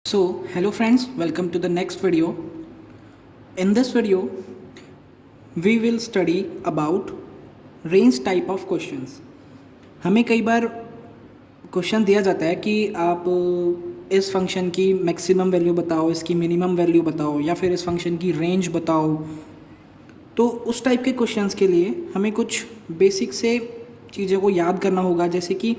So, hello friends, welcome to the next video. In this video, we will study about range type of questions. हमें कई बार question दिया जाता है कि आप इस फंक्शन की मैक्सिमम वैल्यू बताओ, इसकी मिनिमम वैल्यू बताओ या फिर इस फंक्शन की रेंज बताओ। तो उस टाइप के क्वेश्चंस के लिए हमें कुछ बेसिक से चीज़ों को याद करना होगा, जैसे कि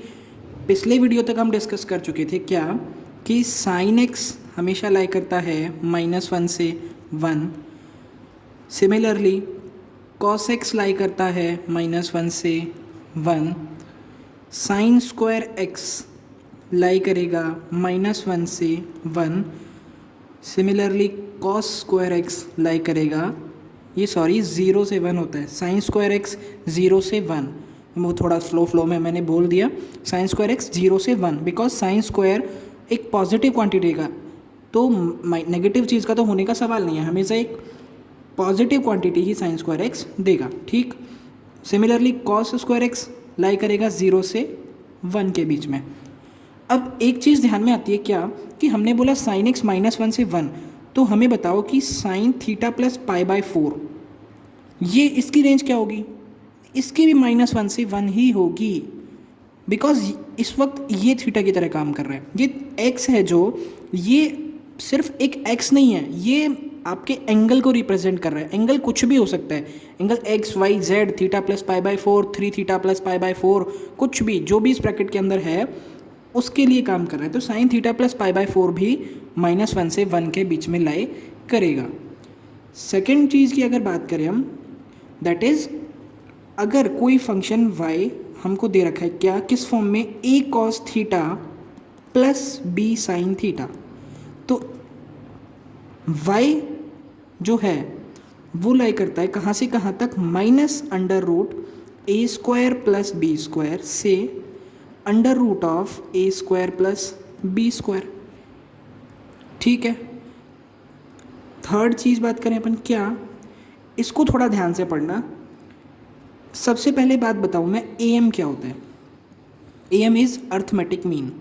पिछले वीडियो तक हम डिस्कस कर चुके थे क्या कि साइन एक्स हमेशा लाई करता है -1 से 1। सिमिलरली कॉस एक्स लाई करता है -1 से 1। साइन स्क्वायर एक्स लाई करेगा -1 से 1। सिमिलरली कॉस स्क्वायर एक्स लाई करेगा, ये सॉरी 0 से 1 होता है। साइन स्क्वायर एक्स 0 से 1, वो थोड़ा फ्लो में मैंने बोल दिया। साइन स्क्वायर एक्स 0 से 1 बिकॉज साइन स्क्वायर एक पॉजिटिव क्वांटिटी का, तो नेगेटिव चीज़ का तो होने का सवाल नहीं है, हमेशा एक पॉजिटिव क्वांटिटी ही साइन स्क्वायर एक्स देगा। ठीक, सिमिलरली कॉस स्क्वायर एक्स लाई करेगा 0 से 1 के बीच में। अब एक चीज़ ध्यान में आती है क्या कि हमने बोला साइन एक्स -1 से 1, तो हमें बताओ कि साइन थीटा प्लस π/4 ये इसकी रेंज क्या होगी? इसकी भी -1 से 1 ही होगी, बिकॉज इस वक्त ये थीटा की तरह काम कर रहा है। ये एक्स है जो, ये सिर्फ एक एक्स नहीं है, ये आपके एंगल को रिप्रेजेंट कर रहा है। एंगल कुछ भी हो सकता है, angle X Y Z, theta plus π/4, 3 theta plus π/4, कुछ भी जो भी इस ब्रैकेट के अंदर है उसके लिए काम कर रहा है। तो साइन थीटा प्लस π/4 भी -1 से 1 के बीच में लाई करेगा। सेकेंड चीज़ की अगर बात करें हम, दैट इज़ अगर कोई फंक्शन y हमको दे रखा है क्या, किस फॉर्म में, a cos theta plus b sine theta, तो y जो है वो लाई करता है कहाँ से कहाँ तक, -√a² प्लस b² से √a² प्लस b²। ठीक है। थर्ड चीज़ बात करें अपन क्या, इसको थोड़ा ध्यान से पढ़ना। सबसे पहले बात बताऊँ मैं, AM क्या होता है? AM is arithmetic mean.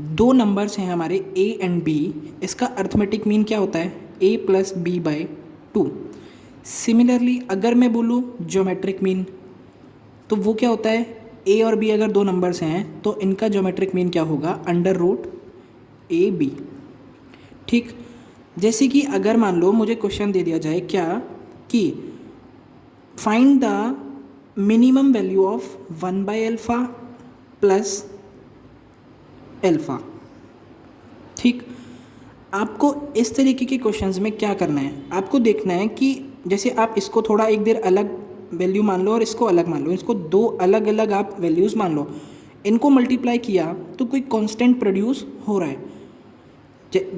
दो नंबर्स हैं हमारे A एंड B, इसका अर्थमेटिक मीन क्या होता है? A plus B/2। सिमिलरली अगर मैं बोलूँ ज्योमेट्रिक मीन, तो वो क्या होता है? A और B अगर दो नंबर्स हैं तो इनका ज्योमेट्रिक मीन क्या होगा? √AB। ठीक, जैसे कि अगर मान लो मुझे क्वेश्चन दे दिया जाए क्या कि find the minimum value of 1/α plus alpha. ठीक, आपको इस तरीके के क्वेश्चंस में क्या करना है, आपको देखना है कि जैसे आप इसको थोड़ा एक देर अलग वैल्यू मान लो और इसको अलग मान लो, इसको दो अलग अलग आप वैल्यूज़ मान लो, इनको मल्टीप्लाई किया तो कोई कांस्टेंट प्रोड्यूस हो रहा है।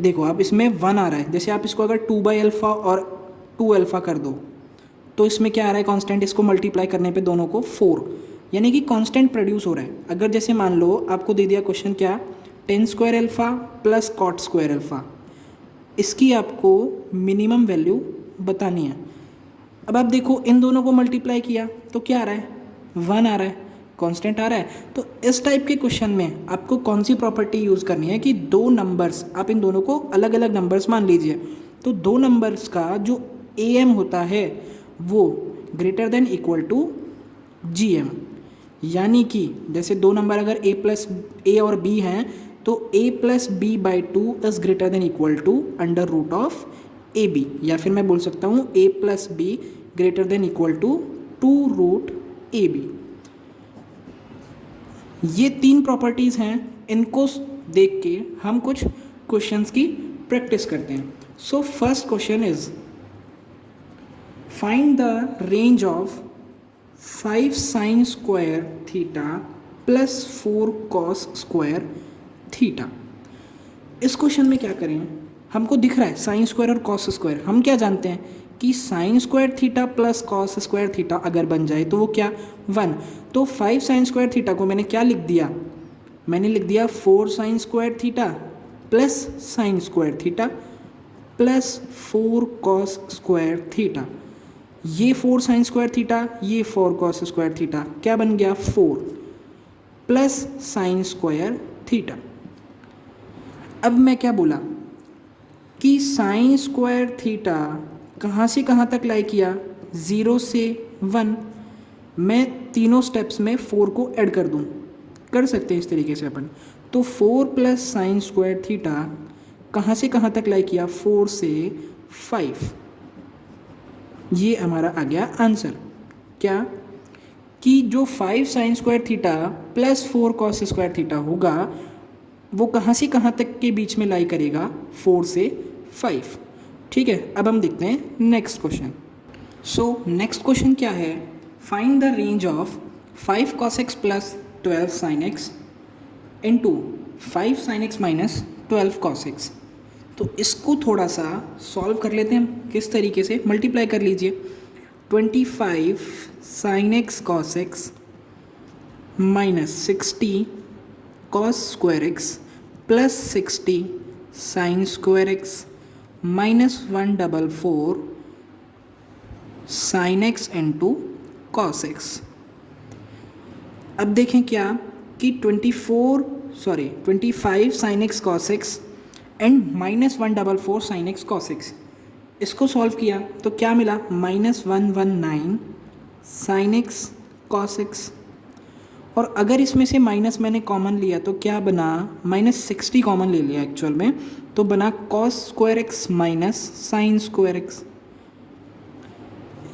देखो आप इसमें 1 आ रहा है, जैसे आप इसको अगर 2/α और 2α कर दो तो इसमें क्या आ रहा है कांस्टेंट, इसको मल्टीप्लाई करने पे दोनों को 4, यानी कि कांस्टेंट प्रोड्यूस हो रहा है। अगर जैसे मान लो आपको दे दिया क्वेश्चन क्या, tan² α प्लस cot² α, इसकी आपको मिनिमम वैल्यू बतानी है। अब आप देखो इन दोनों को मल्टीप्लाई किया तो क्या आ रहा है? 1 आ रहा है, कांस्टेंट आ रहा है। तो इस टाइप के क्वेश्चन में आपको कौन सी प्रॉपर्टी यूज़ करनी है कि दो नंबर्स, आप इन दोनों को अलग अलग नंबर्स मान लीजिए, तो दो नंबर्स का जो AM होता है वो greater than equal to GM, यानी कि जैसे दो नंबर अगर A और B हैं तो A plus B/2 is greater than equal to √AB, या फिर मैं बोल सकता हूँ A plus B greater than equal to 2√AB। ये तीन प्रॉपर्टीज़ हैं, इनको देख के हम कुछ क्वेश्चंस की प्रैक्टिस करते हैं। So first question is find the range of 5 sin square theta plus 4 cos square theta. इस क्वेश्चन में क्या करें, हमको दिख रहा है साइन स्क्वायर और कॉस स्क्वायर, हम क्या जानते हैं कि sign square theta plus cos square theta अगर बन जाए तो वो क्या, 1। तो 5 sin स्क्वायर थीटा को मैंने क्या लिख दिया, मैंने लिख दिया 4 sin square theta plus sign square theta plus 4 cos square theta. ये 4 sin स्क्वायर थीटा, ये 4 cos स्क्वायर थीटा, क्या बन गया, 4 प्लस साइन स्क्वायर थीटा। अब मैं क्या बोला, कि साइन स्क्वायर थीटा कहाँ से कहाँ तक लाई किया, 0 से 1। मैं तीनों स्टेप्स में 4 को ऐड कर दूँ, कर सकते हैं इस तरीके से अपन। तो 4 प्लस साइन स्क्वायर थीटा कहाँ से कहाँ तक लाई किया, 4 से 5। ये हमारा आ गया आंसर। क्या कि जो 5 sign square theta plus 4 cos square theta होगा वो कहाँ से कहाँ तक के बीच में लाई करेगा, 4 से 5। ठीक है, अब हम देखते हैं नेक्स्ट क्वेश्चन। सो नेक्स्ट क्वेश्चन क्या है, find the range of 5 cos x plus 12 sin x into 5 sin x minus 12 cos x। तो इसको थोड़ा सा सॉल्व कर लेते हैं हम। किस तरीके से, मल्टीप्लाई कर लीजिए। 25 sin x cos x minus 60 cos square x plus 60 sin square x minus 144 sin x into cos x। अब देखें क्या कि 25 sin x cos x and minus 144 sin x cos x, इसको सॉल्व किया तो क्या मिला, -119 sin x cos x। और अगर इसमें से माइनस मैंने कॉमन लिया तो क्या बना, -60 कॉमन ले लिया एक्चुअल में, तो बना cos square x minus sine square x।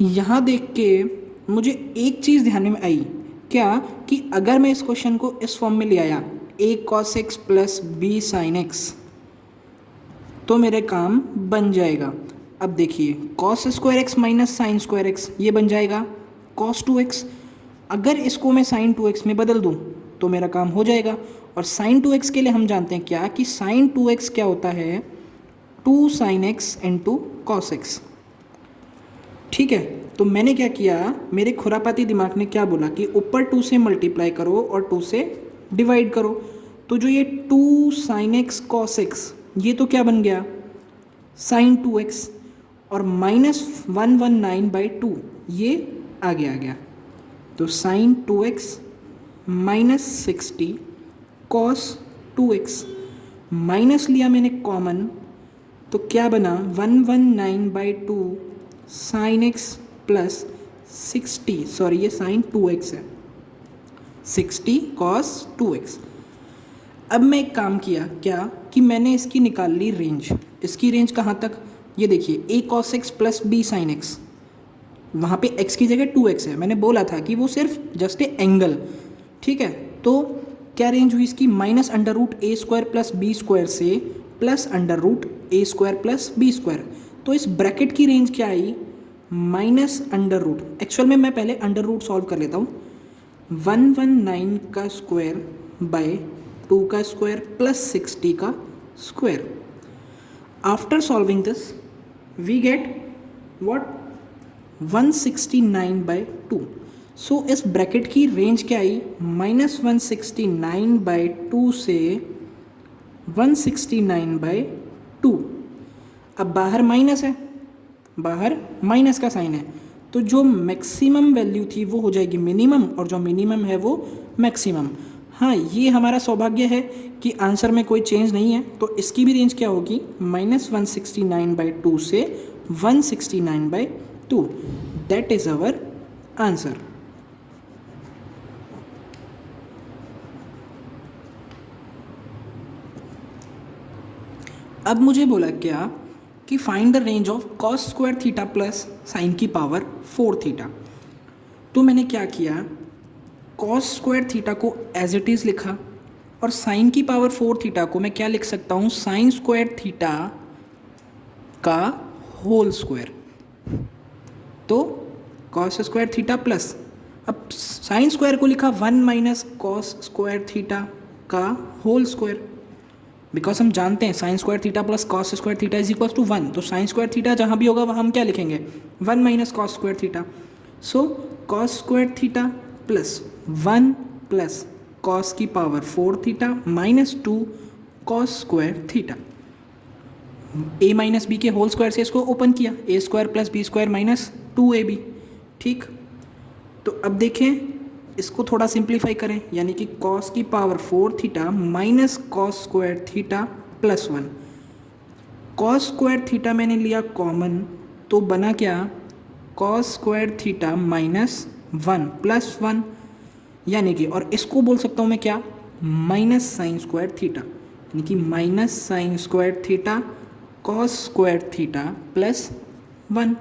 यहाँ देख के मुझे एक चीज़ ध्यान में आई, क्या कि अगर मैं इस क्वेश्चन को इस फॉर्म में ले आया, a cos x plus b sin x, तो मेरे काम बन जाएगा। अब देखिए cos square x minus sine square x ये बन जाएगा cos 2x। अगर इसको मैं sin 2x में बदल दूं तो मेरा काम हो जाएगा। और sin 2x के लिए हम जानते हैं क्या कि sin 2x क्या होता है, 2 sin x into cos x। ठीक है, तो मैंने क्या किया, मेरे खुरापाती दिमाग ने क्या बोला कि ऊपर 2 से मल्टीप्लाई करो और 2 से डिवाइड करो। तो जो ये 2 sin x cos x ये तो क्या बन गया, sin 2x, और -119/2 ये आगे आ गया। तो sin 2x minus 60 cos 2x, minus लिया मैंने कॉमन तो क्या बना, 119/2 sin x प्लस 60, सॉरी ये sin 2x है, 60 cos 2x। अब मैं एक काम किया क्या कि मैंने इसकी निकाल ली रेंज। इसकी रेंज कहाँ तक, ये देखिए a cos x plus b sin x, वहाँ पे x की जगह 2x है। मैंने बोला था कि वो सिर्फ जस्ट ए एंगल। ठीक है, तो क्या रेंज हुई इसकी, माइनस अंडर रूट ए स्क्वायर प्लस बी स्क्वायर से प्लस अंडर रूट ए स्क्वायर प्लस बी स्क्वायर। तो इस ब्रैकेट की रेंज क्या आई, माइनस अंडर रूट, एक्चुअल में मैं पहले अंडर रूट सॉल्व कर लेता हूँ, 119 का स्क्वायर बाय 2 का स्क्वायर प्लस 60 का square. After solving this we get what, 169/2। So इस ब्रैकेट की रेंज क्या आई, -169/2 से 169/2। अब बाहर माइनस है, बाहर माइनस का साइन है, तो जो मैक्सिमम वैल्यू थी वो हो जाएगी मिनिमम, और जो मिनिमम है वो मैक्सिमम। हाँ, ये हमारा सौभाग्य है कि आंसर में कोई चेंज नहीं है, तो इसकी भी रेंज क्या होगी, -169/2 से 169/2। That is our answer. अब मुझे बोला क्या कि find the range of cos square theta plus sine की पावर 4 थीटा। तो मैंने क्या किया, cos स्क्वायर थीटा को एज इट इज़ लिखा, और साइन की पावर 4 थीटा को मैं क्या लिख सकता हूँ, साइन स्क्वायर थीटा का होल स्क्वायर। तो cos स्क्वायर थीटा प्लस, अब साइन स्क्वायर को लिखा 1 माइनस cos स्क्वायर थीटा का होल स्क्वायर, बिकॉज हम जानते हैं sine square theta plus cos square theta is equal to 1। तो साइन स्क्वायर थीटा जहाँ भी होगा वहाँ हम क्या लिखेंगे, 1 minus cos square theta. So cos square theta plus 1 plus cos की power 4 theta minus 2 cos square theta. a minus B के होल स्क्वायर से इसको ओपन किया, a square plus B square minus 2ab। ठीक, तो अब देखें इसको थोड़ा सिंप्लीफाई करें, यानी कि cos की power 4 theta minus cos square theta plus 1। Cos square theta मैंने लिया कॉमन, तो बना क्या, cos square theta minus 1 plus 1, यानी कि, और इसको बोल सकता हूँ मैं क्या, माइनस साइन स्क्वायर थीटा, यानी कि minus sign square theta cos square theta plus 1।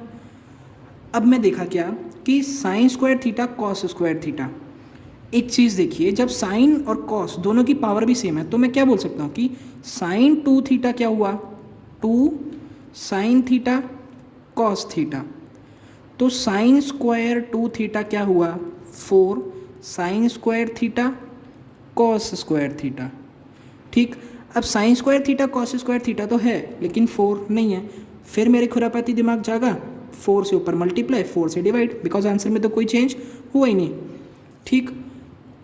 अब मैं देखा क्या कि sign square theta cos square theta, एक चीज़ देखिए, जब साइन और कॉस दोनों की पावर भी सेम है तो मैं क्या बोल सकता हूँ कि साइन 2 थीटा क्या हुआ, 2 साइन थीटा कॉस थीटा, तो साइन स्क्वायर 2 थीटा क्या हुआ, 4 sign square theta cos square theta. ठीक, अब sine square theta cos square theta तो है लेकिन 4 नहीं है, फिर मेरे खुरापाती दिमाग जागा, 4 से ऊपर मल्टीप्लाई 4 से डिवाइड, बिकॉज आंसर में तो कोई चेंज हुआ ही नहीं। ठीक,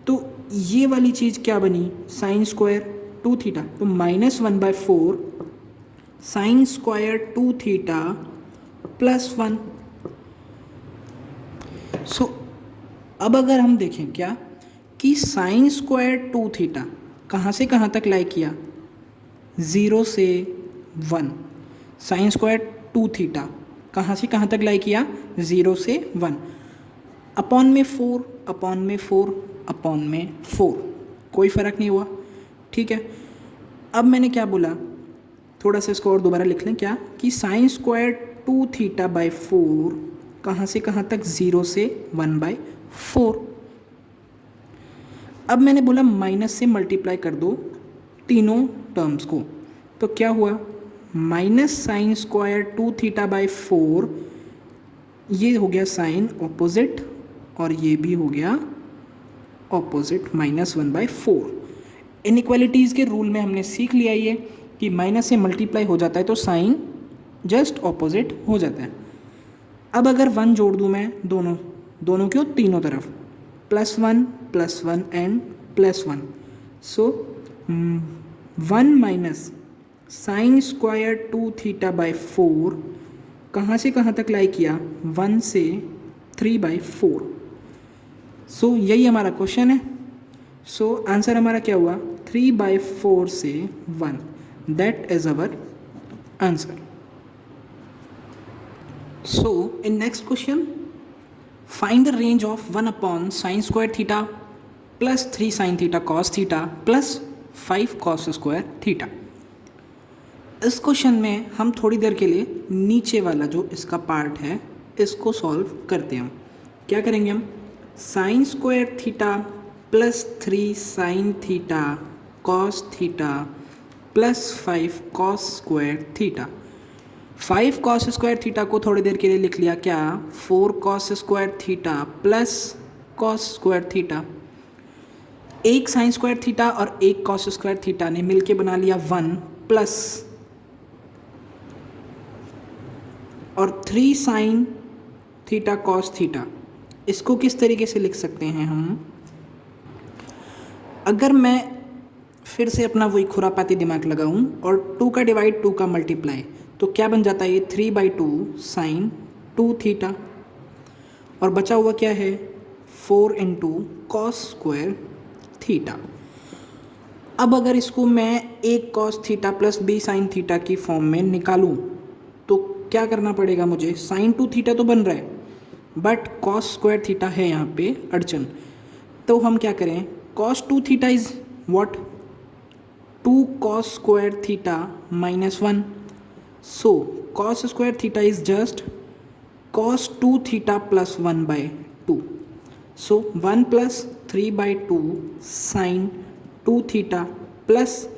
तो ये वाली चीज़ क्या बनी, साइन स्क्वायर 2 थीटा, तो -1/4 साइन स्क्वायर 2 थीटा प्लस 1। सो अब अगर हम देखें क्या कि साइन स्क्वायर 2 थीटा कहाँ से कहाँ तक लाई किया, 0 से 1, साइन स्क्वायर 2 थीटा कहाँ से कहाँ तक लाई किया, 0 से 1, अपॉन में 4 अपॉन में 4 अपॉन में 4, कोई फ़र्क नहीं हुआ। ठीक है, अब मैंने क्या बोला, थोड़ा सा इसको और दोबारा लिख लें क्या कि साइन स्क्वायर 2 थीटा बाई 4 कहाँ से कहाँ तक, 0 से 1/4। अब मैंने बोला माइनस से मल्टीप्लाई कर दो तीनों टर्म्स को, तो क्या हुआ, minus sine square 2 theta by 4, ये हो गया साइन ऑपोजिट और ये भी हो गया ऑपोजिट, -1/4। इनइक्वालिटीज़ के रूल में हमने सीख लिया ये कि माइनस से मल्टीप्लाई हो जाता है तो साइन जस्ट ऑपोजिट हो जाता है। अब अगर 1 जोड़ दूँ मैं दोनों क्यों, तीनों तरफ, +1 and +1, so 1 minus sine square 2 theta by 4 कहाँ से कहाँ तक लाई किया, 1 से 3/4। सो यही हमारा क्वेश्चन है। सो आंसर हमारा क्या हुआ, 3/4 से 1, that is our answer. So in next question, find the range of 1 upon sine square theta plus 3 sine theta cos theta plus 5 cos square theta. इस क्वेश्चन में हम थोड़ी देर के लिए नीचे वाला जो इसका पार्ट है इसको सॉल्व करते हैं। हम क्या करेंगे, हम sign square theta plus 3 sine theta cos theta plus 5 cos square theta. 5 cos square theta को थोड़ी देर के लिए लिख लिया क्या, 4 cos square theta plus cos square theta. एक साइन स्क्वायर थीटा और एक कॉस स्क्वायर थीटा ने मिलके बना लिया 1 प्लस, और 3 साइन थीटा कॉस थीटा, इसको किस तरीके से लिख सकते हैं हम, अगर मैं फिर से अपना वही खुरापाती दिमाग लगाऊं और 2 का डिवाइड 2 का मल्टीप्लाई, तो क्या बन जाता है ये 3/2 साइन 2 थीटा, और बचा हुआ क्या है 4 इंटू कॉस स्क्वायर थीटा। अब अगर इसको मैं एक cos theta plus B sine theta की फॉर्म में निकालूं तो क्या करना पड़ेगा मुझे, साइन 2 थीटा तो बन रहा है बट कॉस स्क्वायर थीटा है यहाँ पे अड़चन, तो हम क्या करें, cos 2 theta is what, 2 cos square theta -1, so cos square theta is just cos 2 theta plus 1/2, so 1 plus 3/2 sine 2 theta plus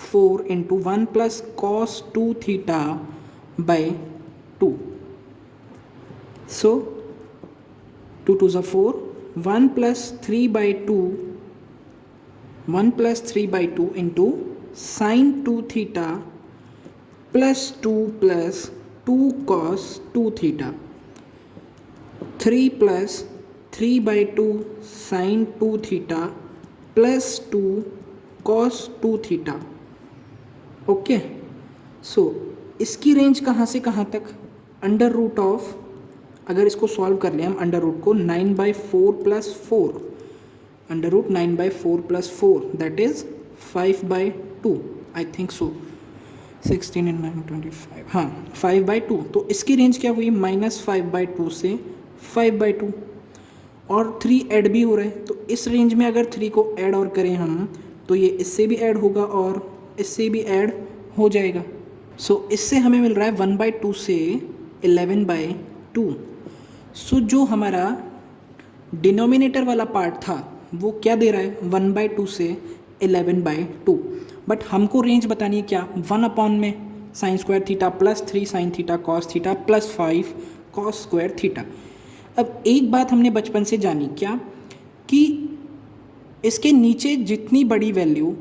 4 into 1 plus cos 2 theta by 2, so 2 2s are 4, 1 plus 3/2 into sin 2 theta plus 2 plus 2 cos 2 theta, 3 plus 3/2 sin 2 theta plus 2 cos 2 theta। Okay, सो इसकी range कहाँ से कहाँ तक, under root of, अगर इसको solve कर लें हम अंडर रूट को 9/4 plus 4, under root 9/4 plus 4 that is 5/2, I think so 16 इन 9 25, हाँ 5/2। तो इसकी रेंज क्या हुई, -5/2 से 5/2, और 3 ऐड भी हो रहा है। तो इस रेंज में अगर 3 को ऐड और करें हम, तो ये इससे भी ऐड होगा और इससे भी ऐड हो जाएगा। सो इससे हमें मिल रहा है 1/2 से 11/2। सो जो हमारा डिनोमिनेटर वाला पार्ट था वो क्या दे रहा है, 1/2 से 11/2। बट हमको रेंज बतानी है क्या, 1 में sign square theta plus 3 sine theta cos theta plus 5 cos square theta. अब एक बात हमने बचपन से जानी क्या, कि इसके नीचे जितनी बड़ी वैल्यू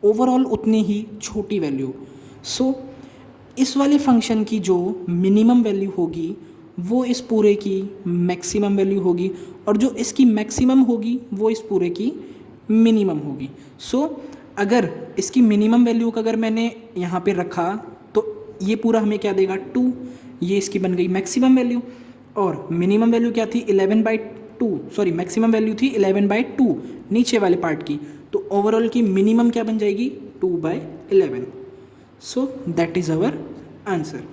ओवरऑल उतनी ही छोटी वैल्यू। सो इस वाले फंक्शन की जो मिनिमम वैल्यू होगी वो इस पूरे की मैक्सिमम वैल्यू होगी, और जो इसकी मैक्सिमम होगी वो इस पूरे की मिनिमम होगी। सो अगर इसकी मिनिमम वैल्यू का अगर मैंने यहाँ पे रखा तो ये पूरा हमें क्या देगा, 2। ये इसकी बन गई मैक्सिमम वैल्यू, और मिनिमम वैल्यू क्या थी, 11/2, सॉरी मैक्सिमम वैल्यू थी 11/2 नीचे वाले पार्ट की। तो ओवरऑल की मिनिमम क्या बन जाएगी, 2/11। So that is our answer.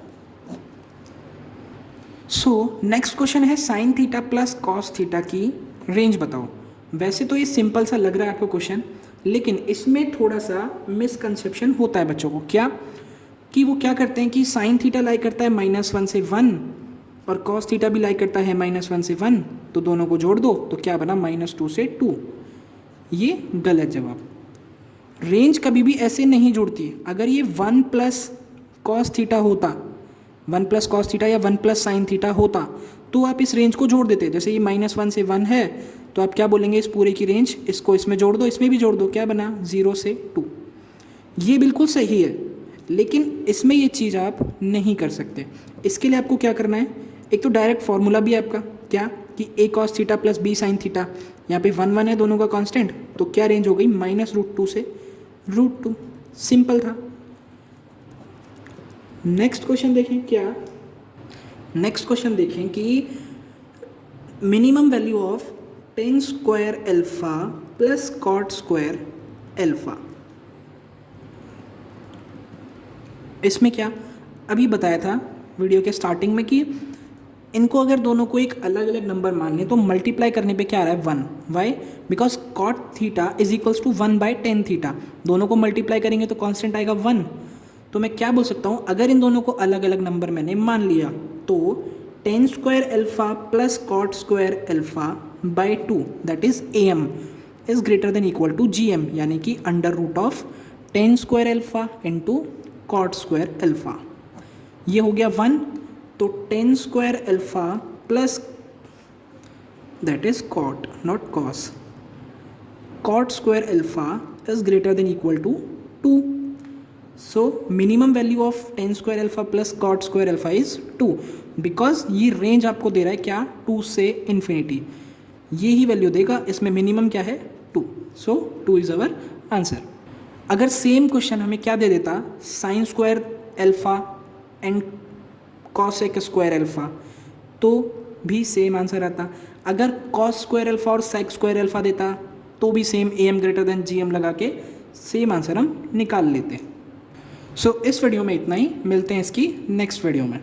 So next question है sine theta plus cos theta की रेंज बताओ। वैसे तो ये सिंपल सा लग रहा है आपको क्वेश्चन, लेकिन इसमें थोड़ा सा मिसकंसेप्शन होता है बच्चों को। क्या कि वो क्या करते हैं कि साइन थीटा लाई करता है -1 से 1 और कॉस थीटा भी लाई करता है -1 से 1, तो दोनों को जोड़ दो तो क्या बना, -2 से 2। ये गलत जवाब। रेंज कभी भी ऐसे नहीं जुड़ती। अगर ये 1 प्लस कॉस थीटा होता, 1 प्लस कॉस थीटा या 1 प्लस साइन थीटा होता, तो आप इस रेंज को जोड़ देते। जैसे ये -1 से 1 है तो आप क्या बोलेंगे, इस पूरे की रेंज इसको इसमें जोड़ दो, इसमें भी जोड़ दो, क्या बना 0 से 2। ये बिल्कुल सही है, लेकिन इसमें ये चीज़ आप नहीं कर सकते। इसके लिए आपको क्या करना है, एक तो डायरेक्ट फार्मूला भी है आपका, क्या कि a cos theta plus b sine theta, यहाँ पे 1 1 है दोनों का कांस्टेंट, तो क्या रेंज हो गई, -√2 से √2। सिंपल था। नेक्स्ट क्वेश्चन देखें क्या, नेक्स्ट क्वेश्चन देखें कि minimum value of tan square alpha plus cot square alpha. इसमें क्या अभी बताया था वीडियो के स्टार्टिंग में कि इनको अगर दोनों को एक अलग अलग नंबर मान लें तो मल्टीप्लाई करने पे क्या आ रहा है, 1। Why, because cot theta is equals to 1/tan theta. दोनों को मल्टीप्लाई करेंगे तो कांस्टेंट आएगा 1। तो मैं क्या बोल सकता हूँ, अगर इन दोनों को अलग अलग नंबर मैंने मान लिया तो tan square alpha plus cot square alpha by 2 that is am is greater than equal to gm, यानी कि √of tan square alpha into cot square alpha. ये हो गया 1। तो tan square alpha plus that is cot not cos, cot square alpha is greater than equal to 2। So minimum value of tan square alpha plus cot square alpha is 2, because ये range आपको दे रहा है क्या, 2 से infinity. ये ही value देगा, इसमें minimum क्या है, 2। सो 2 इज अवर आंसर। अगर सेम क्वेश्चन हमें क्या दे देता, sine square alpha and cosec square alpha, तो भी सेम आंसर आता। अगर कॉस स्क्वायर अल्फा और सेक स्क्वायर अल्फा देता तो भी same am greater than gm लगा के सेम आंसर हम निकाल लेते। सो इस वीडियो में इतना ही, मिलते हैं इसकी नेक्स्ट वीडियो में।